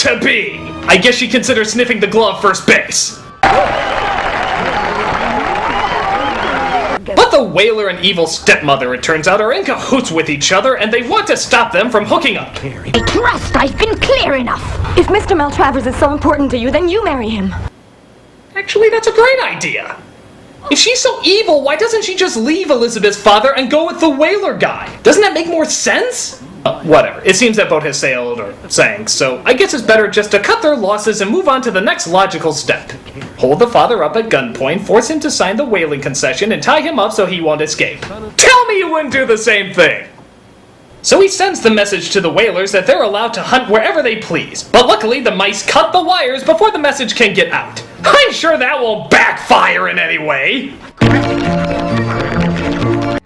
to be! I guess she considers sniffing the glove first base. But the whaler and evil stepmother, it turns out, are in cahoots with each other, and they want to stop them from hooking up. I trust I've been clear enough. If Mr. Maltravers is so important to you, then you marry him. Actually, that's a great idea. If she's so evil, why doesn't she just leave Elizabeth's father and go with the whaler guy? Doesn't that make more sense? Whatever. It seems that boat has sailed or sank, so I guess it's better just to cut their losses and move on to the next logical step. Hold the father up at gunpoint, force him to sign the whaling concession, and tie him up so he won't escape. Tell me you wouldn't do the same thing! So he sends the message to the whalers that they're allowed to hunt wherever they please, but luckily the mice cut the wires before the message can get out. I'm sure that won't backfire in any way!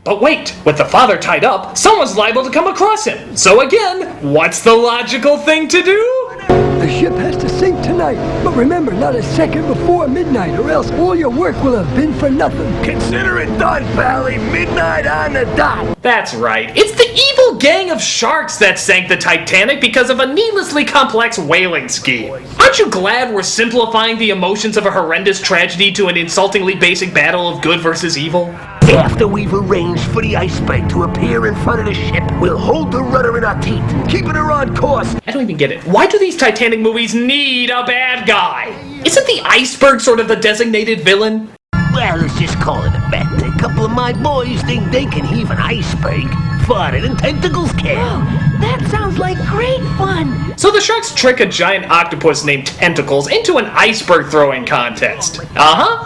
But wait, with the father tied up, someone's liable to come across him. So again, what's the logical thing to do? The ship has to sink tonight, but remember, not a second before midnight, or else all your work will have been for nothing. Consider it done, Pally. Midnight on the dot. That's right. It's the evil gang of sharks that sank the Titanic because of a needlessly complex whaling scheme. Aren't you glad we're simplifying the emotions of a horrendous tragedy to an insultingly basic battle of good versus evil? After we've arranged for the iceberg to appear in front of the ship, we'll hold the rudder in our teeth, keeping her on course. I don't even get it. Why do these Titanic movies need a bad guy? Isn't the iceberg sort of the designated villain? Well, let's just call it a bet. A couple of my boys think they can heave an iceberg farther than tentacles can. Oh, that sounds like great fun. So the sharks trick a giant octopus named Tentacles into an iceberg throwing contest.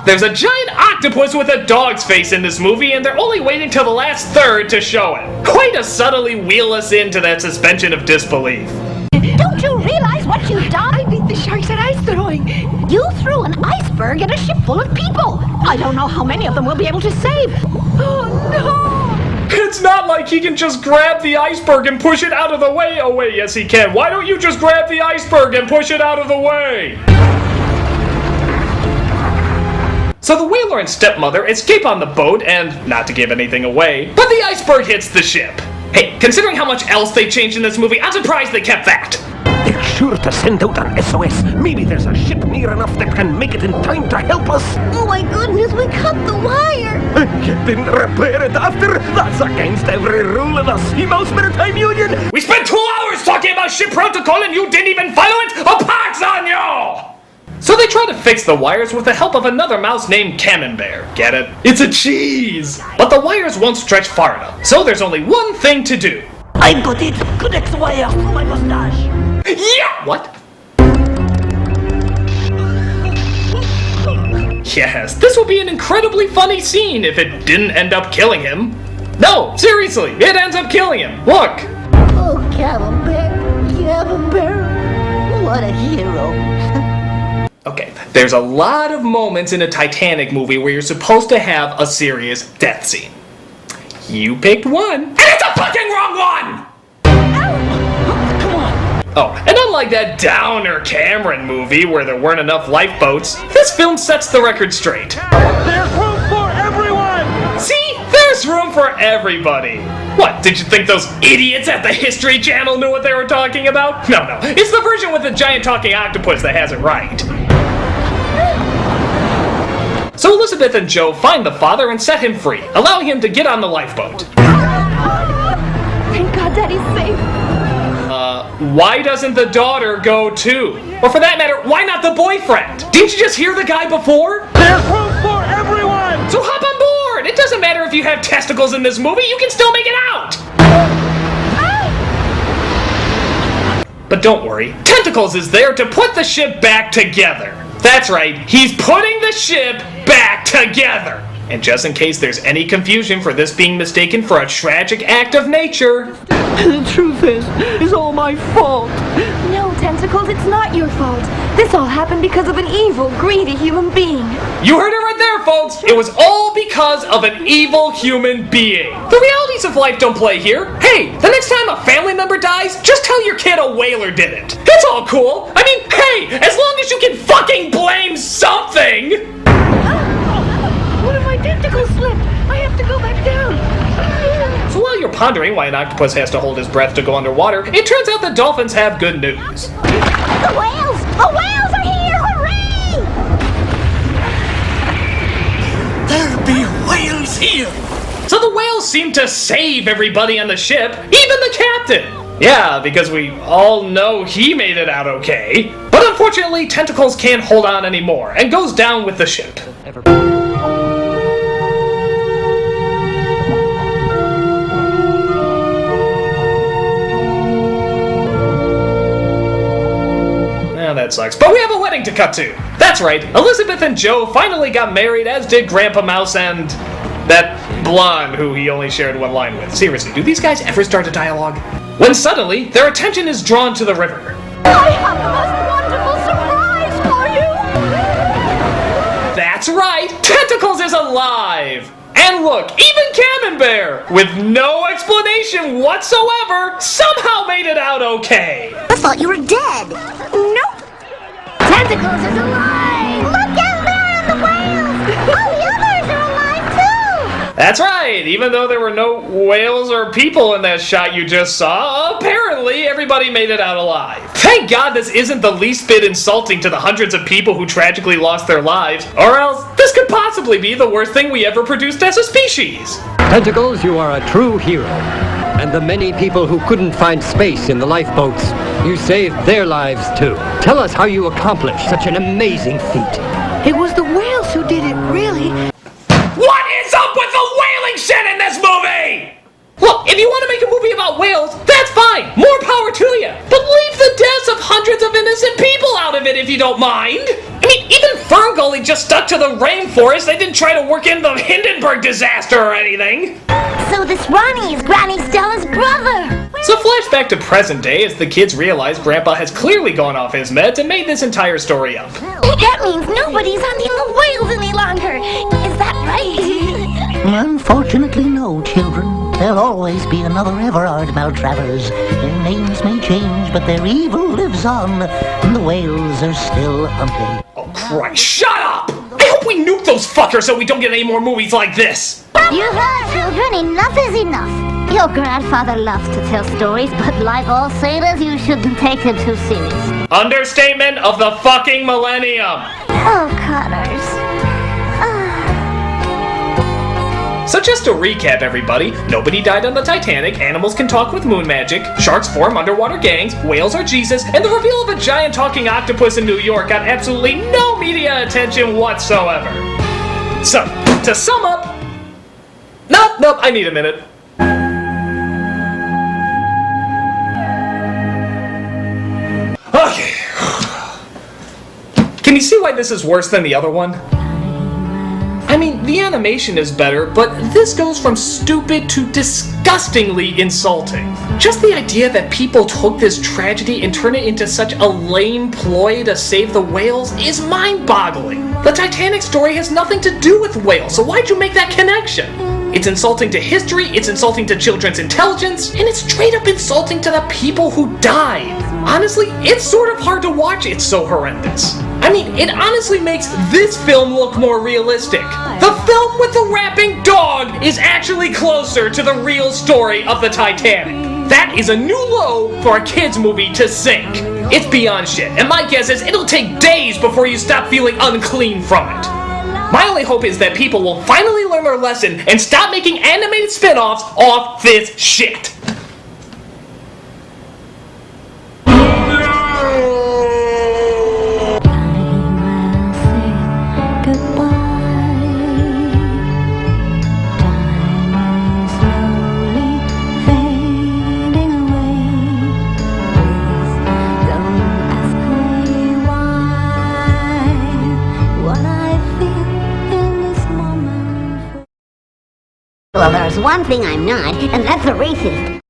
There's a giant octopus with a dog's face in this movie, and they're only waiting till the last third to show it. Quite to subtly wheel us into that suspension of disbelief. Don't you realize what you've done? I beat the sharks at ice throwing. You threw an iceberg at a ship full of people. I don't know how many of them we'll be able to save. Oh, no! It's not like he can just grab the iceberg and push it out of the way. Oh wait, yes he can. Why don't you just grab the iceberg and push it out of the way? So the whaler and stepmother escape on the boat, and not to give anything away, but the iceberg hits the ship. Hey, considering how much else they changed in this movie, I'm surprised they kept that. They're sure to send out an SOS. Maybe there's a ship near enough that can make it in time to help us. Oh my goodness, we cut the wire. You didn't repair it after? That's against every rule of the Seamouse Maritime Union. We spent 2 hours talking about ship protocol and you didn't even follow it? A pox on you! So they try to fix the wires with the help of another mouse named Camembert. Get it? It's a cheese! But the wires won't stretch far enough, so there's only one thing to do. I got it. Connect wire through my mustache. Yeah! What? Yes, this will be an incredibly funny scene if it didn't end up killing him. No, seriously, it ends up killing him. Look! Oh, Camembert, what a hero. Okay, there's a lot of moments in a Titanic movie where you're supposed to have a serious death scene. You picked one, and it's a fucking wrong one! Oh, and unlike that downer Cameron movie where there weren't enough lifeboats, this film sets the record straight. There's room for everyone! See? There's room for everybody! What, did you think those idiots at the History Channel knew what they were talking about? No, it's the version with the giant talking octopus that has it right. So Elizabeth and Joe find the father and set him free, allowing him to get on the lifeboat. Thank God Daddy's safe. Why doesn't the daughter go too? Or for that matter, why not the boyfriend? Didn't you just hear the guy before? There's room for everyone! So hop on board! It doesn't matter if you have testicles in this movie, you can still make it out! But don't worry, Tentacles is there to put the ship back together. That's right, he's putting the ship back together! And just in case there's any confusion for this being mistaken for a tragic act of nature... The truth is, it's all my fault. No, Tentacles, it's not your fault. This all happened because of an evil, greedy human being. You heard it right there, folks! It was all because of an evil human being. The realities of life don't play here. Hey, the next time a family member dies, just tell your kid a whaler did it. It's all cool. I mean, hey, as long as you can fucking blame something! One of my tentacles slipped. I have to go back down. So while you're pondering why an octopus has to hold his breath to go underwater, it turns out that dolphins have good news. The the whales seem to save everybody on the ship, even the captain. Yeah, because we all know he made it out okay. But unfortunately, Tentacles can't hold on anymore and goes down with the ship. That sucks. But we have a wedding to cut to. That's right, Elizabeth and Joe finally got married, as did Grandpa Mouse and that blonde who he only shared one line with. Seriously, do these guys ever start a dialogue? When suddenly, their attention is drawn to the river. I have the most wonderful surprise for you! That's right, Tentacles is alive! And look, even Camembert, with no explanation whatsoever, somehow made it out okay. I thought you were dead. Nope. Tentacles is alive! Look out there in the whales! All the others are alive too! That's right, even though there were no whales or people in that shot you just saw, apparently everybody made it out alive. Thank God this isn't the least bit insulting to the hundreds of people who tragically lost their lives, or else this could possibly be the worst thing we ever produced as a species. Tentacles, you are a true hero. And the many people who couldn't find space in the lifeboats, you saved their lives too. Tell us how you accomplished such an amazing feat. It was the whales who did it, really. What is up with the whaling shit in this movie? Look, if you want to make a movie about whales, that's fine. More power to you. But leave the deaths of hundreds of innocent people out of it if you don't mind. I mean, even Ferngully just stuck to the rainforest. They didn't try to work in the Hindenburg disaster or anything. So this Ronnie is Granny Stella's brother! So flashback to present day as the kids realize Grandpa has clearly gone off his meds and made this entire story up. That means nobody's hunting the whales any longer. Is that right? Unfortunately, no, children. There'll always be another Everard Maltravers. Their names may change, but their evil lives on, and the whales are still hunted. Oh Christ, shut up! I hope we nuke those fuckers so we don't get any more movies like this! You heard, children. Enough is enough. Your grandfather loves to tell stories, but like all sailors, you shouldn't take him too serious. Understatement of the fucking millennium! Oh, Connors. So just to recap, everybody, nobody died on the Titanic, animals can talk with moon magic, sharks form underwater gangs, whales are Jesus, and the reveal of a giant talking octopus in New York got absolutely no media attention whatsoever. So, to sum up... Nope, I need a minute. Okay. Can you see why this is worse than the other one? I mean, the animation is better, but this goes from stupid to disgustingly insulting. Just the idea that people took this tragedy and turned it into such a lame ploy to save the whales is mind-boggling. The Titanic story has nothing to do with whales, so why'd you make that connection? It's insulting to history, it's insulting to children's intelligence, and it's straight up insulting to the people who died. Honestly, it's sort of hard to watch, it's so horrendous. I mean, it honestly makes this film look more realistic. The film with the rapping dog is actually closer to the real story of the Titanic. That is a new low for a kids movie to sink. It's beyond shit, and my guess is it'll take days before you stop feeling unclean from it. My only hope is that people will finally learn their lesson and stop making animated spin-offs off this shit. Well, there's one thing I'm not, and that's a racist.